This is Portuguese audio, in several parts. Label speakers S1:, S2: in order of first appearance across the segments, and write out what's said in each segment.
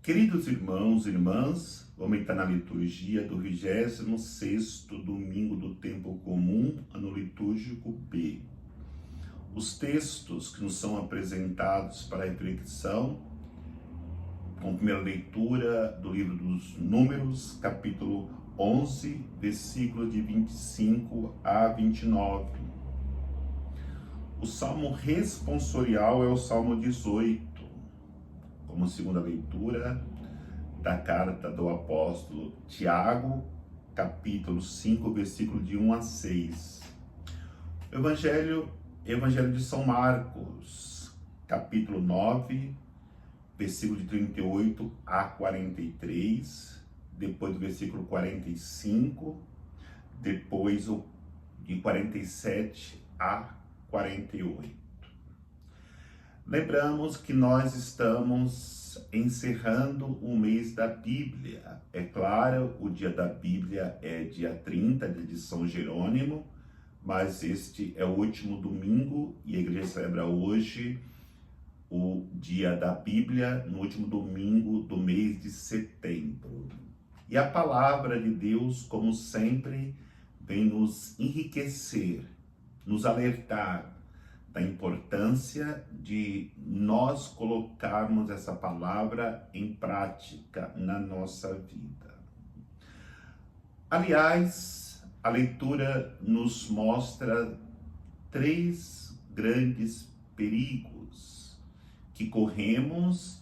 S1: Queridos irmãos e irmãs, vamos entrar na liturgia do 26º domingo do tempo comum, ano litúrgico B. Os textos que nos são apresentados para a reflexão, com a primeira leitura do livro dos Números, capítulo 11, versículos de 25 a 29. O salmo responsorial é o salmo 18. Como segunda leitura da carta do apóstolo Tiago, capítulo 5, versículo de 1 a 6. Evangelho de São Marcos, capítulo 9, versículo de 38 a 43, depois do versículo 45, depois de 47 a 48. Lembramos que nós estamos encerrando o mês da Bíblia. É claro, o dia da Bíblia é dia 30, dia de São Jerônimo, mas este é o último domingo e a igreja celebra hoje o dia da Bíblia, no último domingo do mês de setembro. E a palavra de Deus, como sempre, vem nos enriquecer, nos alertar da importância de nós colocarmos essa palavra em prática na nossa vida. Aliás, a leitura nos mostra 3 grandes perigos que corremos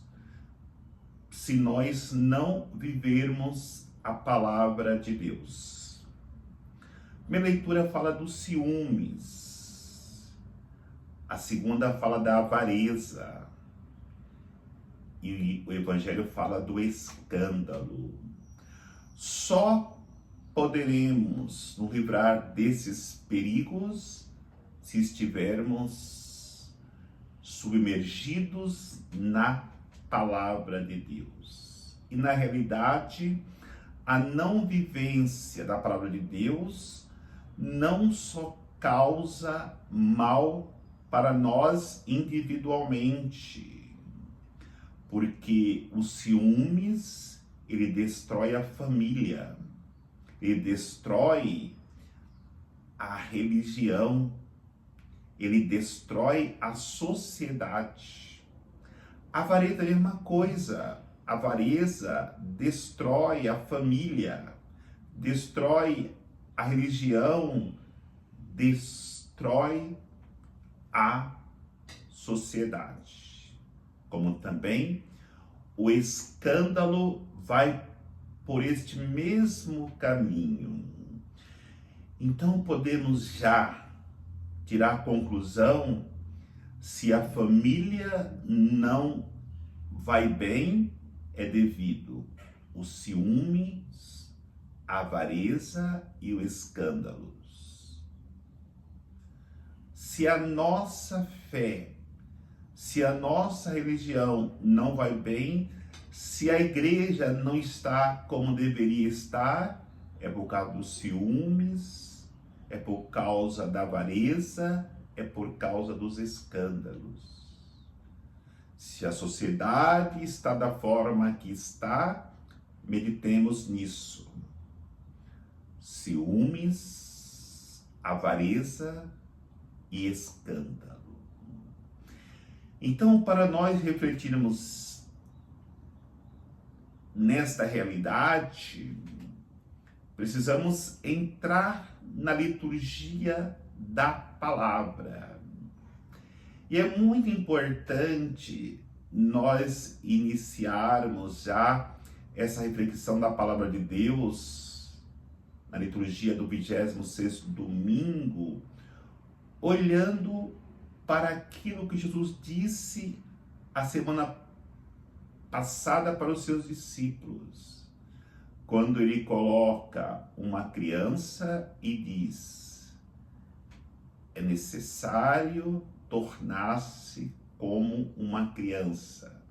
S1: se nós não vivermos a palavra de Deus. Minha leitura fala dos ciúmes. A segunda fala da avareza. E o Evangelho fala do escândalo. Só poderemos nos livrar desses perigos se estivermos submergidos na palavra de Deus. E na realidade, a não vivência da palavra de Deus não só causa mal para nós individualmente, porque os ciúmes, ele destrói a família, ele destrói a religião, ele destrói a sociedade. A avareza é a mesma coisa, a avareza destrói a família, destrói a religião, destrói a sociedade. Como também o escândalo vai por este mesmo caminho. Então podemos já tirar a conclusão: se a família não vai bem, é devido os ciúmes, a avareza e o escândalo. Se a nossa fé, se a nossa religião não vai bem, se a igreja não está como deveria estar, é por causa dos ciúmes, é por causa da avareza, é por causa dos escândalos. Se a sociedade está da forma que está, meditemos nisso. Ciúmes, avareza e escândalo. Então, para nós refletirmos nesta realidade, precisamos entrar na liturgia da palavra. E é muito importante nós iniciarmos já essa reflexão da palavra de Deus na liturgia do 26º domingo, olhando para aquilo que Jesus disse a semana passada para os seus discípulos, quando ele coloca uma criança e diz: é necessário tornar-se como uma criança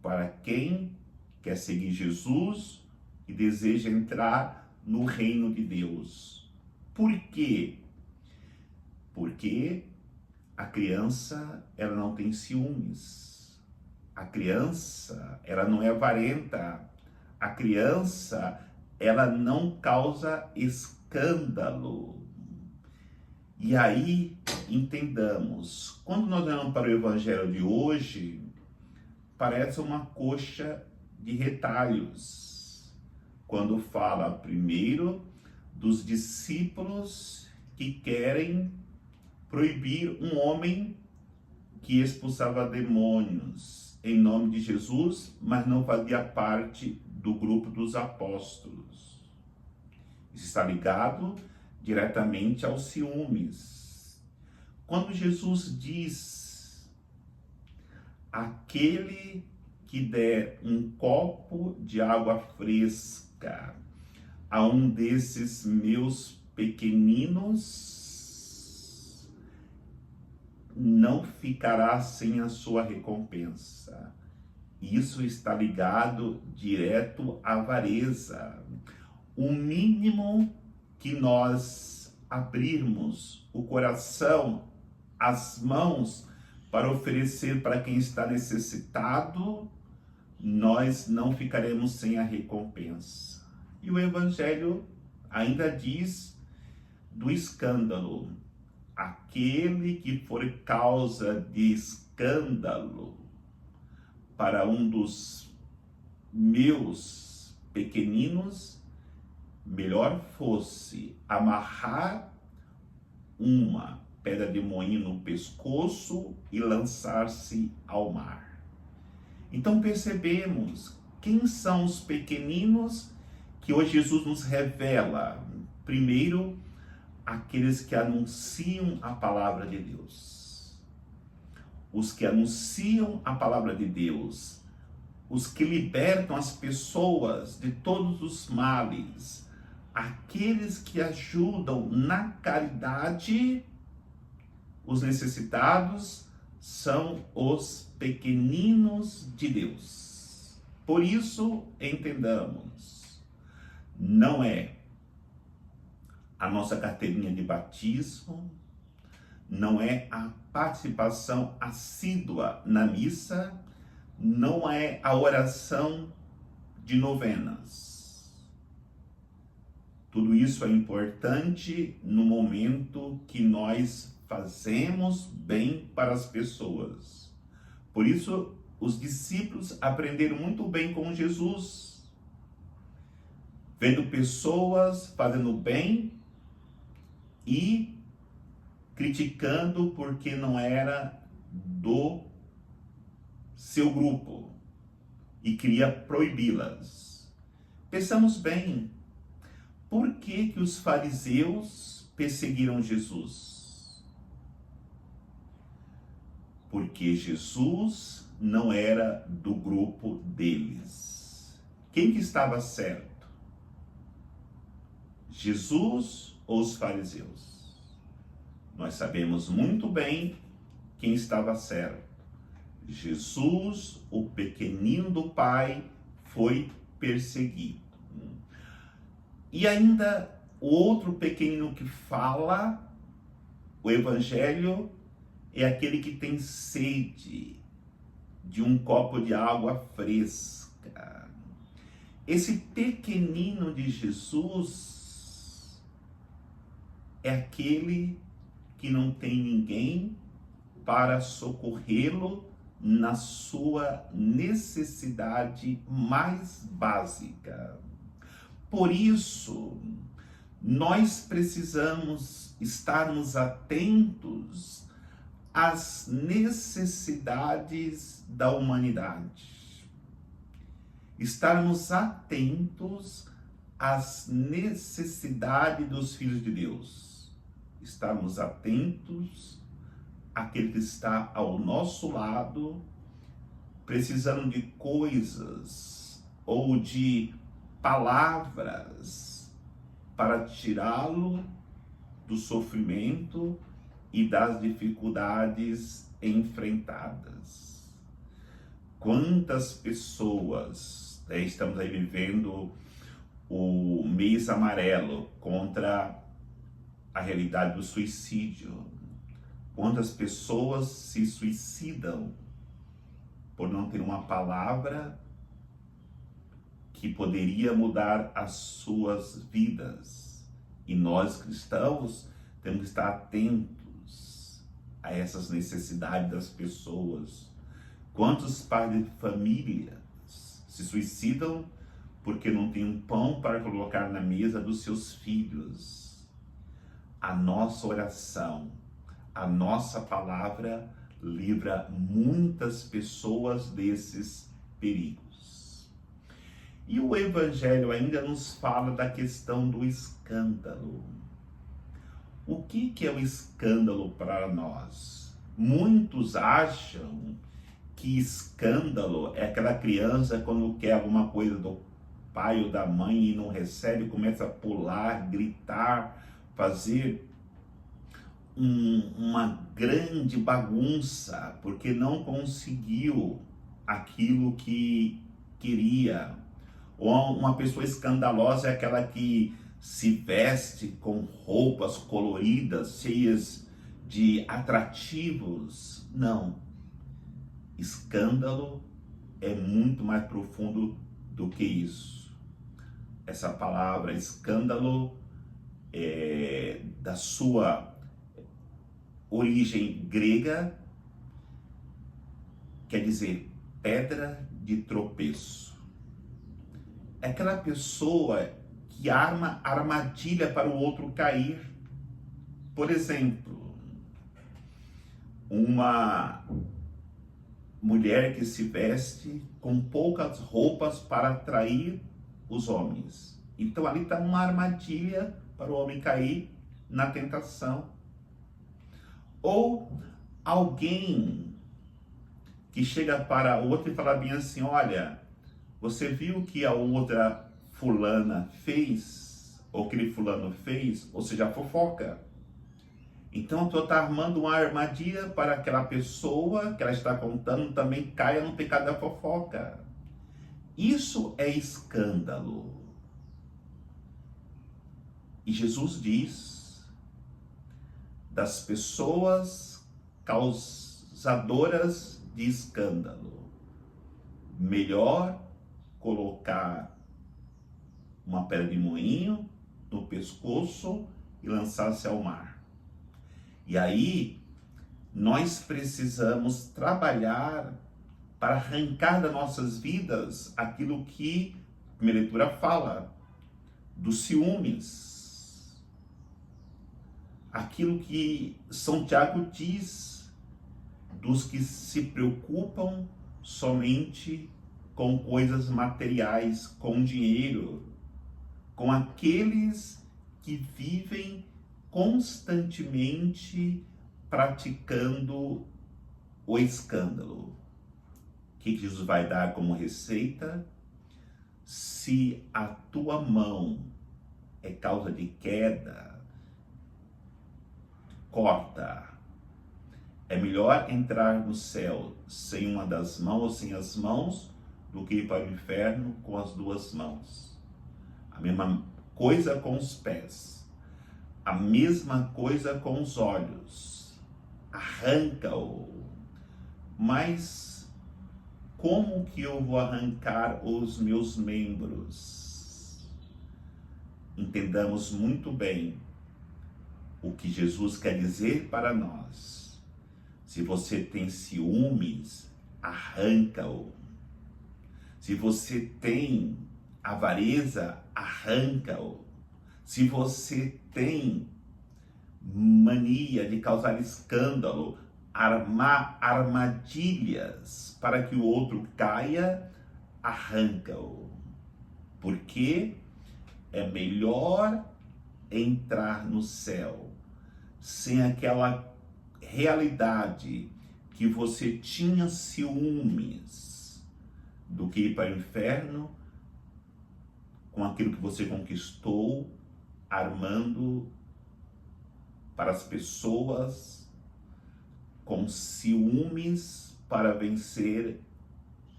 S1: para quem quer seguir Jesus e deseja entrar no reino de Deus. Por quê? Porque a criança, ela não tem ciúmes. A criança, ela não é avarenta. A criança, ela não causa escândalo. E aí, entendamos, quando nós olhamos para o evangelho de hoje, parece uma coxa de retalhos. Quando fala primeiro dos discípulos que querem proibir um homem que expulsava demônios em nome de Jesus, mas não fazia parte do grupo dos apóstolos. Isso está ligado diretamente aos ciúmes. Quando Jesus diz: aquele que der um copo de água fresca a um desses meus pequeninos, não ficará sem a sua recompensa. Isso está ligado direto à avareza. O mínimo que nós abrirmos o coração, as mãos, para oferecer para quem está necessitado, nós não ficaremos sem a recompensa. E o Evangelho ainda diz do escândalo. Aquele que for causa de escândalo para um dos meus pequeninos, melhor fosse amarrar uma pedra de moinho no pescoço e lançar-se ao mar. Então percebemos quem são os pequeninos que hoje Jesus nos revela. Primeiro, aqueles que anunciam a palavra de Deus. Os que anunciam a palavra de Deus, os que libertam as pessoas de todos os males, aqueles que ajudam na caridade os necessitados, são os pequeninos de Deus. Por isso, entendamos, não é a nossa carteirinha de batismo, não é a participação assídua na missa, não é a oração de novenas. Tudo isso é importante no momento que nós fazemos bem para as pessoas. Por isso, os discípulos aprenderam muito bem com Jesus, vendo pessoas fazendo bem e criticando porque não era do seu grupo e queria proibi-las. Pensamos bem, por que que os fariseus perseguiram Jesus? Porque Jesus não era do grupo deles. Quem que estava certo? Jesus ou os fariseus? Nós sabemos muito bem quem estava certo. Jesus, o pequenino do Pai, foi perseguido. E ainda o outro pequenino que fala o Evangelho é aquele que tem sede de um copo de água fresca. Esse pequenino de Jesus é aquele que não tem ninguém para socorrê-lo na sua necessidade mais básica. Por isso, nós precisamos estarmos atentos às necessidades da humanidade. Estarmos atentos às necessidades dos filhos de Deus. Estarmos atentos àquele que está ao nosso lado, precisando de coisas ou de palavras para tirá-lo do sofrimento e das dificuldades enfrentadas. Quantas pessoas, estamos aí vivendo o mês amarelo contra a realidade do suicídio. Quantas pessoas se suicidam por não ter uma palavra que poderia mudar as suas vidas. E nós cristãos temos que estar atentos a essas necessidades das pessoas. Quantos pais de família se suicidam porque não tem um pão para colocar na mesa dos seus filhos? A nossa oração, a nossa palavra livra muitas pessoas desses perigos. E o Evangelho ainda nos fala da questão do escândalo. O que é o escândalo para nós? Muitos acham que escândalo é aquela criança quando quer alguma coisa do pai ou da mãe e não recebe, começa a pular, gritar, fazer uma grande bagunça porque não conseguiu aquilo que queria. Ou uma pessoa escandalosa é aquela que se veste com roupas coloridas, cheias de atrativos. Não. Escândalo é muito mais profundo do que isso. Essa palavra escândalo é da sua origem grega, quer dizer pedra de tropeço. É aquela pessoa que arma armadilha para o outro cair. Por exemplo, uma mulher que se veste com poucas roupas para atrair os homens. Então ali está uma armadilha para o homem cair na tentação. Ou alguém que chega para outra e fala bem assim: olha, você viu que a outra fulana fez, ou aquele fulano fez, ou seja, fofoca. Então tu está armando uma armadilha para aquela pessoa que ela está contando também caia no pecado da fofoca. Isso é escândalo. E Jesus diz das pessoas causadoras de escândalo: melhor colocar uma pedra de moinho no pescoço e lançar-se ao mar. E aí nós precisamos trabalhar para arrancar das nossas vidas aquilo que a minha leitura fala, dos ciúmes. Aquilo que São Tiago diz, dos que se preocupam somente com coisas materiais, com dinheiro, com aqueles que vivem constantemente praticando o escândalo. O que Jesus vai dar como receita? Se a tua mão é causa de queda, corta. É melhor entrar no céu sem uma das mãos ou sem as mãos do que ir para o inferno com as duas mãos. A mesma coisa com os pés. A mesma coisa com os olhos. Arranca-o. Mas como que eu vou arrancar os meus membros? Entendamos muito bem o que Jesus quer dizer para nós. Se você tem ciúmes, arranca-o. Se você tem avareza, arranca-o. Se você tem mania de causar escândalo, armar armadilhas para que o outro caia, arranca-o. Porque é melhor entrar no céu sem aquela realidade que você tinha ciúmes do que ir para o inferno com aquilo que você conquistou, armando para as pessoas com ciúmes para vencer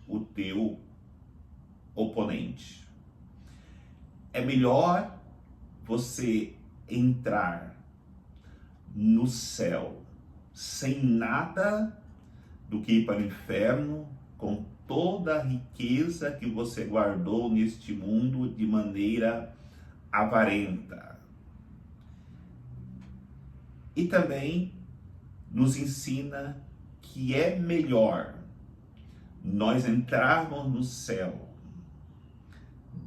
S1: o teu oponente. É melhor você entrar no céu sem nada do que ir para o inferno com toda a riqueza que você guardou neste mundo de maneira avarenta. E também nos ensina que é melhor nós entrarmos no céu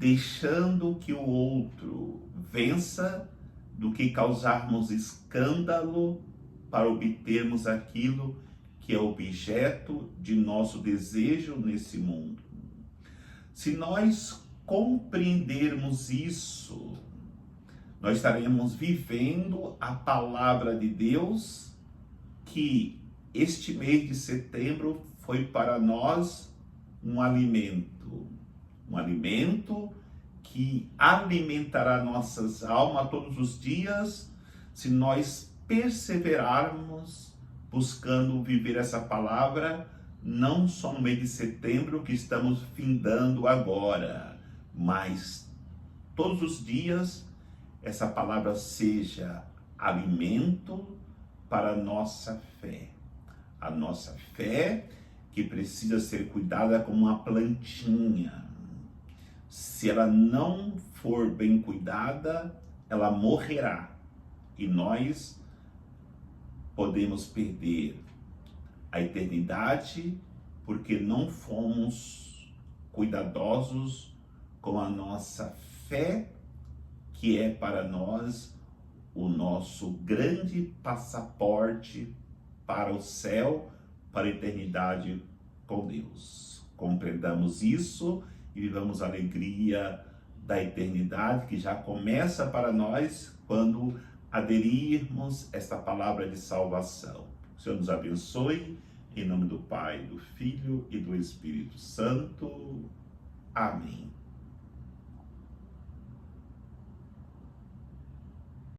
S1: deixando que o outro vença do que causarmos escândalo para obtermos aquilo que é objeto de nosso desejo nesse mundo. Se nós compreendermos isso, nós estaremos vivendo a palavra de Deus, que este mês de setembro foi para nós um alimento que alimentará nossas almas todos os dias, se nós perseverarmos buscando viver essa palavra, não só no mês de setembro que estamos findando agora, mas todos os dias essa palavra seja alimento para a nossa fé. A nossa fé que precisa ser cuidada como uma plantinha. Se ela não for bem cuidada, ela morrerá. E nós podemos perder a eternidade porque não fomos cuidadosos com a nossa fé, que é para nós o nosso grande passaporte para o céu, para a eternidade com Deus. Compreendamos isso e vivamos a alegria da eternidade que já começa para nós quando aderirmos esta palavra de salvação. O Senhor nos abençoe, em nome do Pai, do Filho e do Espírito Santo. Amém.